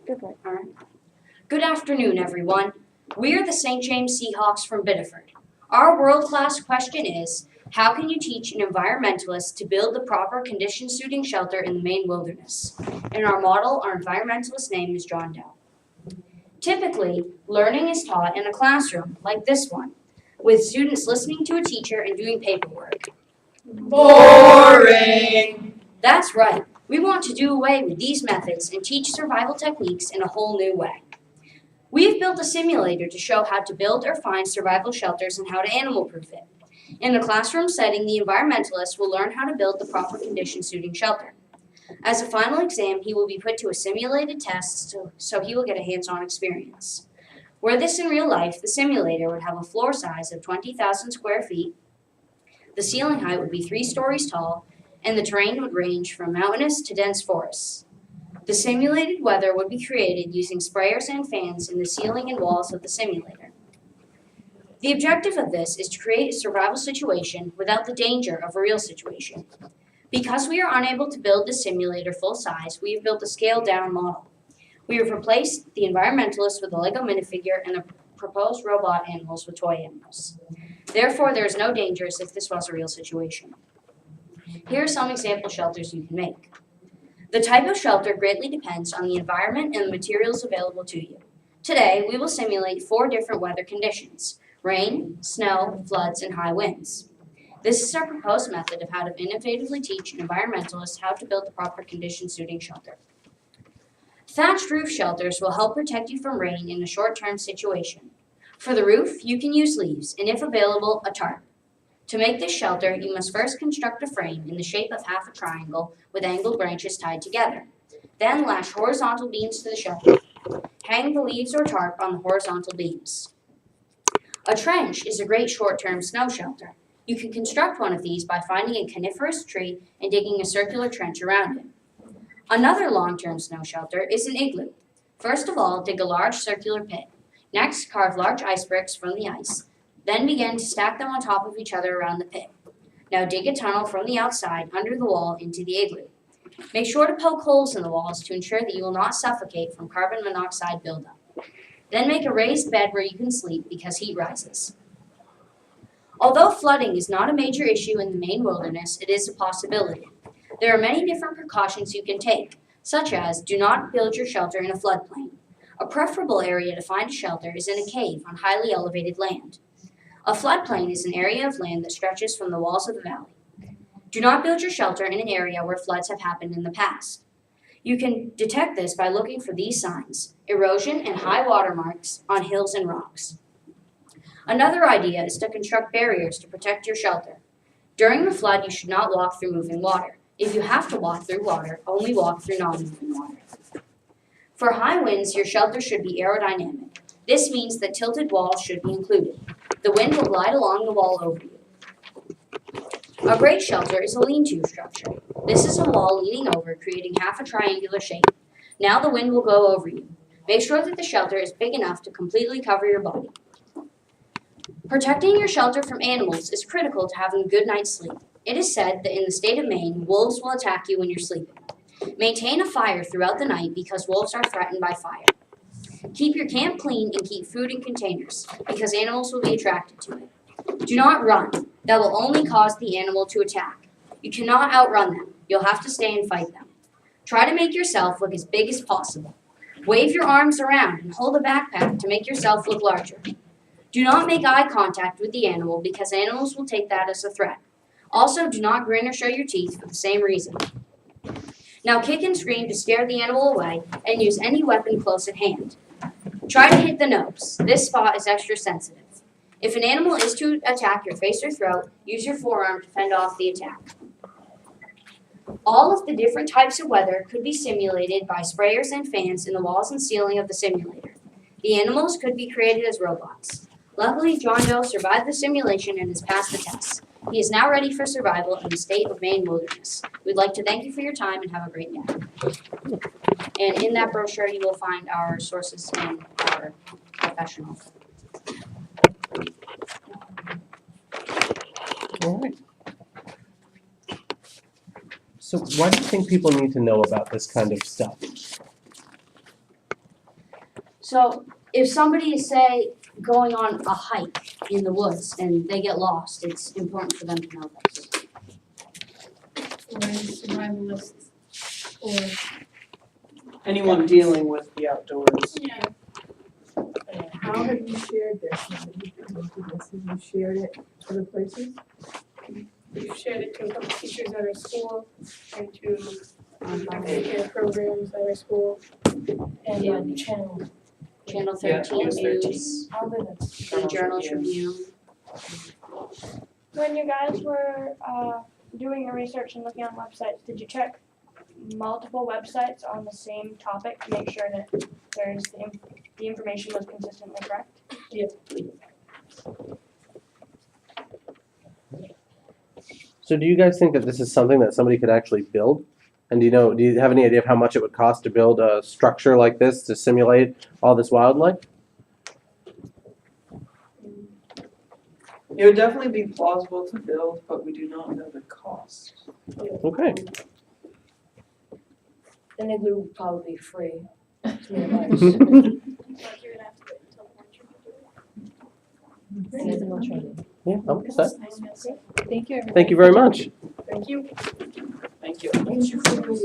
Good luck. All right. Good afternoon, everyone. We are the St. James Seahawks from Biddeford. Our world-class question is, how can you teach an environmentalist to build the proper condition-suiting shelter in the Maine wilderness? In our model, our environmentalist name is John Dow. Typically, learning is taught in a classroom, like this one, with students listening to a teacher and doing paperwork. Boring! That's right. We want to do away with these methods and teach survival techniques in a whole new way. We've built a simulator to show how to build or find survival shelters and how to animal-proof it. In a classroom setting, the environmentalist will learn how to build the proper condition-suiting shelter. As a final exam, he will be put to a simulated test so he will get a hands-on experience. Were this in real life, the simulator would have a floor size of 20,000 square feet, the ceiling height would be 3 stories tall, and the terrain would range from mountainous to dense forests. The simulated weather would be created using sprayers and fans in the ceiling and walls of the simulator. The objective of this is to create a survival situation without the danger of a real situation. Because we are unable to build the simulator full size, we have built a scaled-down model. We have replaced the environmentalist with a Lego minifigure and the proposed robot animals with toy animals. Therefore, there is no danger as if this was a real situation. Here are some example shelters you can make. The type of shelter greatly depends on the environment and the materials available to you. Today, we will simulate 4 different weather conditions: rain, snow, floods, and high winds. This is our proposed method of how to innovatively teach an environmentalist how to build the proper condition-suiting shelter. Thatched roof shelters will help protect you from rain in a short-term situation. For the roof, you can use leaves, and if available, a tarp. To make this shelter, you must first construct a frame in the shape of half a triangle with angled branches tied together. Then lash horizontal beams to the shelter. Hang the leaves or tarp on the horizontal beams. A trench is a great short-term snow shelter. You can construct one of these by finding a coniferous tree and digging a circular trench around it. Another long-term snow shelter is an igloo. First of all, dig a large circular pit. Next, carve large ice bricks from the ice. Then begin to stack them on top of each other around the pit. Now dig a tunnel from the outside under the wall into the igloo. Make sure to poke holes in the walls to ensure that you will not suffocate from carbon monoxide buildup. Then make a raised bed where you can sleep because heat rises. Although flooding is not a major issue in the Maine wilderness, it is a possibility. There are many different precautions you can take, such as do not build your shelter in a floodplain. A preferable area to find a shelter is in a cave on highly elevated land. A floodplain is an area of land that stretches from the walls of the valley. Do not build your shelter in an area where floods have happened in the past. You can detect this by looking for these signs: erosion and high water marks on hills and rocks. Another idea is to construct barriers to protect your shelter. During the flood, you should not walk through moving water. If you have to walk through water, only walk through non-moving water. For high winds, your shelter should be aerodynamic. This means that tilted walls should be included. The wind will glide along the wall over you. A great shelter is a lean-to structure. This is a wall leaning over, creating half a triangular shape. Now the wind will go over you. Make sure that the shelter is big enough to completely cover your body. Protecting your shelter from animals is critical to having a good night's sleep. It is said that in the state of Maine, wolves will attack you when you're sleeping. Maintain a fire throughout the night because wolves are threatened by fire. Keep your camp clean and keep food in containers because animals will be attracted to it. Do not run. That will only cause the animal to attack. You cannot outrun them. You'll have to stay and fight them. Try to make yourself look as big as possible. Wave your arms around and hold a backpack to make yourself look larger. Do not make eye contact with the animal because animals will take that as a threat. Also, do not grin or show your teeth for the same reason. Now kick and scream to scare the animal away and use any weapon close at hand. Try to hit the nose. This spot is extra sensitive. If an animal is to attack your face or throat, use your forearm to fend off the attack. All of the different types of weather could be simulated by sprayers and fans in the walls and ceiling of the simulator. The animals could be created as robots. Luckily, John Doe survived the simulation and has passed the test. He is now ready for survival in the state of Maine wilderness. We'd like to thank you for your time and have a great day. And in that brochure, you will find our sources and our professional. All right. So why do you think people need to know about this kind of stuff? So if somebody is, say, going on a hike in the woods and they get lost, it's important for them to know this. Or survivalists, or Anyone dealing with the outdoors. How have you shared this? Have you shared it other places? we've shared it to a couple teachers at our school and to aftercare programs at our school and on channel. Channel Yeah, 13 News 13. News, All the the Journal Tribune. When you guys were doing your research and looking on websites, did you check multiple websites on the same topic to make sure that the information was consistently correct? So do you guys think that this is something that somebody could actually build? And do you have any idea of how much it would cost to build a structure like this to simulate all this wildlife? It would definitely be plausible to build, but we do not know the cost. Okay. An igloo would probably be free. Like you're gonna have to wait until the And there's no training. Yeah, I'm set. Thank you. Thank you very much. Thank you. Thank you. Once you figure